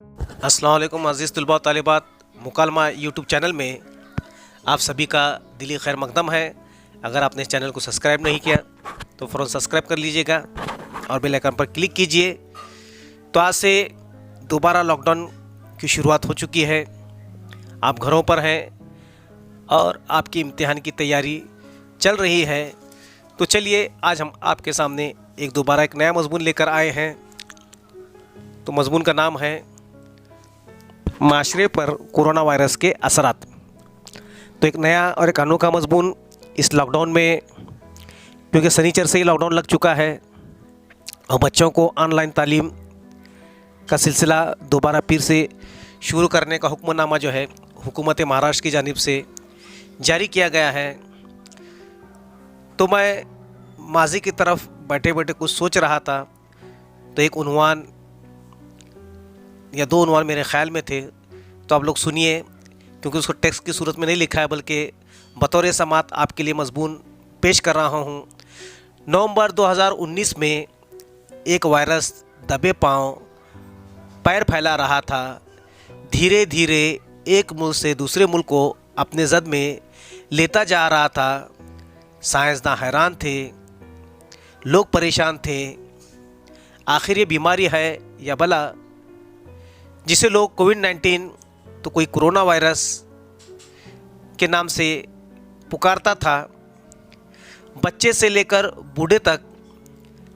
अस्सलाम वालेकुम अज़ीज़ तलबा तालिबात, मुकालमा यूट्यूब चैनल में आप सभी का दिली खैर मकदम है। अगर आपने इस चैनल को सब्सक्राइब नहीं किया तो फ़ौरन सब्सक्राइब कर लीजिएगा और बेल आइकन पर क्लिक कीजिए। तो आज से दोबारा लॉकडाउन की शुरुआत हो चुकी है। आप घरों पर हैं और आपकी इम्तिहान की तैयारी चल रही है। तो चलिए आज हम आपके सामने दोबारा एक नया मज़मून लेकर आए हैं। तो मज़मून का नाम है माशरे पर कोरोना वायरस के असरात। तो एक नया और एक अनोखा मज़मून इस लॉकडाउन में, क्योंकि शनिचर से ही लॉकडाउन लग चुका है और बच्चों को ऑनलाइन तालीम का सिलसिला दोबारा फिर से शुरू करने का हुक्मनामा जो है हुकूमत महाराष्ट्र की जानिब से जारी किया गया है। तो मैं माजी की तरफ बैठे बैठे कुछ सोच रहा था, तो एक उन्वान या दो उन्वान मेरे ख़्याल में थे। तो आप लोग सुनिए, क्योंकि उसको टेक्स्ट की सूरत में नहीं लिखा है बल्कि बतौर समात आपके लिए मज़मून पेश कर रहा हूँ। नवंबर 2019 में एक वायरस दबे पांव पैर फैला रहा था। धीरे धीरे एक मुल्क से दूसरे मुल्क को अपने जद में लेता जा रहा था। साइंसदान हैरान थे, लोग परेशान थे। आखिर ये बीमारी है या बला जिसे लोग कोविड-19 तो कोई कोरोना वायरस के नाम से पुकारता था। बच्चे से लेकर बूढ़े तक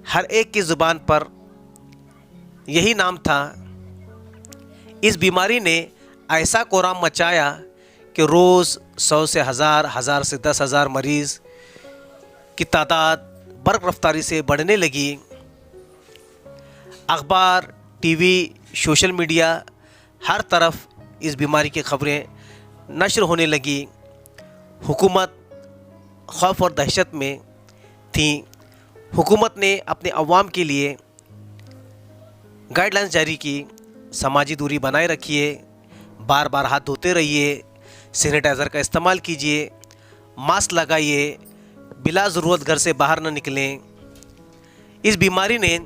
हर एक की ज़ुबान पर यही नाम था। इस बीमारी ने ऐसा कोहराम मचाया कि रोज़ 100 से 1000, 1000 से 10,000 मरीज़ की तादाद बर्क़ रफ्तारी से बढ़ने लगी। अखबार, टीवी, सोशल मीडिया हर तरफ इस बीमारी की खबरें नश्र होने लगी। हुकूमत खौफ और दहशत में थी। हुकूमत ने अपने अवाम के लिए गाइडलाइंस जारी की। समाजी दूरी बनाए रखिए, बार बार हाथ धोते रहिए, सैनिटाइज़र का इस्तेमाल कीजिए, मास्क लगाइए, बिला ज़रूरत घर से बाहर न निकलें। इस बीमारी ने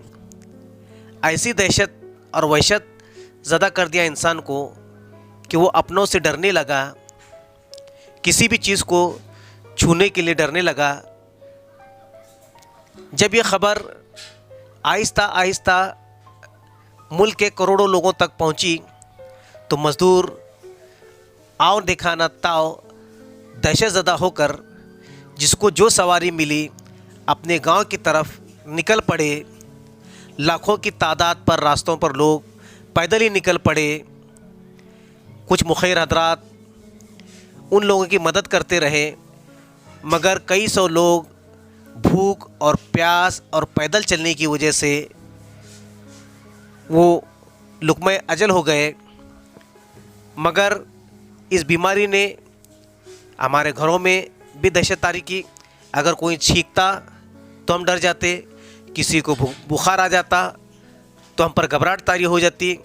ऐसी दहशत और वहशत ज़दा कर दिया इंसान को कि वो अपनों से डरने लगा, किसी भी चीज़ को छूने के लिए डरने लगा। जब ये ख़बर आहिस्ता आहिस्ता मुल्क के करोड़ों लोगों तक पहुंची तो मज़दूर आओ देखा न ताओ दहशत ज़दा होकर जिसको जो सवारी मिली अपने गांव की तरफ निकल पड़े। लाखों की तादाद पर रास्तों पर लोग पैदल ही निकल पड़े। कुछ मुखैर हजरात उन लोगों की मदद करते रहे, मगर कई सौ लोग भूख और प्यास और पैदल चलने की वजह से वो लुक़्मे अजल हो गए। मगर इस बीमारी ने हमारे घरों में भी दहशत तारी की। अगर कोई छींकता तो हम डर जाते, किसी को बुखार आ जाता तो हम पर घबराहट तारी हो जाती।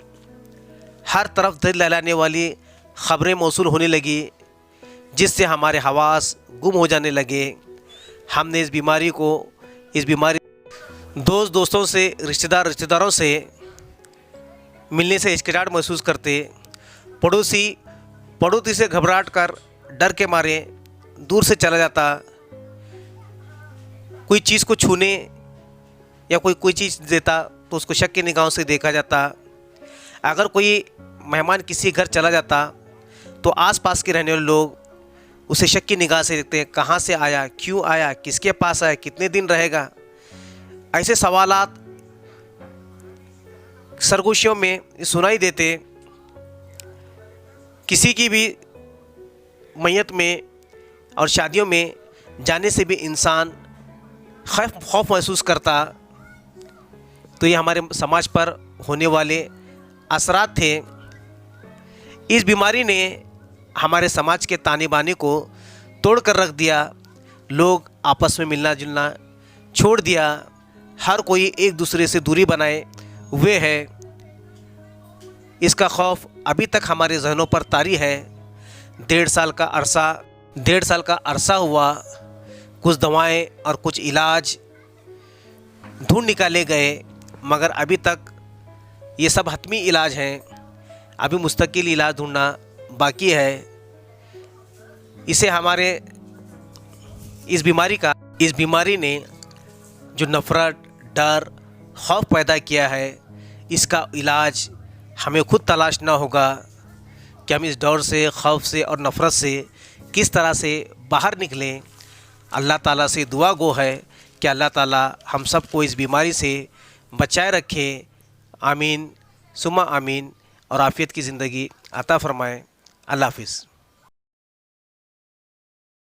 हर तरफ दिल लहलाने वाली ख़बरें मौसूल होने लगी, जिससे हमारे हवास गुम हो जाने लगे। हमने इस बीमारी दोस्तों से, रिश्तेदारों से मिलने से हिचकिचाहट महसूस करते। पड़ोसी से घबराहट कर डर के मारे दूर से चला जाता। कोई चीज़ को छूने या कोई चीज़ देता तो उसको शक की निगाहों से देखा जाता। अगर कोई मेहमान किसी घर चला जाता तो आसपास के रहने वाले लोग उसे शक की निगाह से देखते हैं, कहाँ से आया, क्यों आया, किसके पास आया, कितने दिन रहेगा। ऐसे सवालात सरगोशियों में सुनाई देते। किसी की भी मैयत में और शादियों में जाने से भी इंसान खौफ महसूस करता। तो ये हमारे समाज पर होने वाले असरात थे। इस बीमारी ने हमारे समाज के ताने बाने को तोड़ कर रख दिया। लोग आपस में मिलना जुलना छोड़ दिया। हर कोई एक दूसरे से दूरी बनाए हुए है। इसका खौफ अभी तक हमारे जहनों पर तारी है। 1.5 साल का अरसा हुआ। कुछ दवाएं और कुछ इलाज ढूंढ निकाले गए, मगर अभी तक ये सब हतमी इलाज हैं। अभी मुस्तकिल इलाज ढूंढना बाकी है। इसे हमारे इस बीमारी ने जो नफ़रत, डर, खौफ पैदा किया है, इसका इलाज हमें खुद तलाशना होगा कि हम इस डर से, खौफ से और नफ़रत से किस तरह से बाहर निकलें। अल्लाह ताला से दुआ गो है कि अल्लाह ताला हम सबको इस बीमारी से बचाए रखे। आमीन सुम्मा आमीन, और आफ़ियत की ज़िंदगी अता फ़रमाएँ। अल्लाह हाफ़िज़।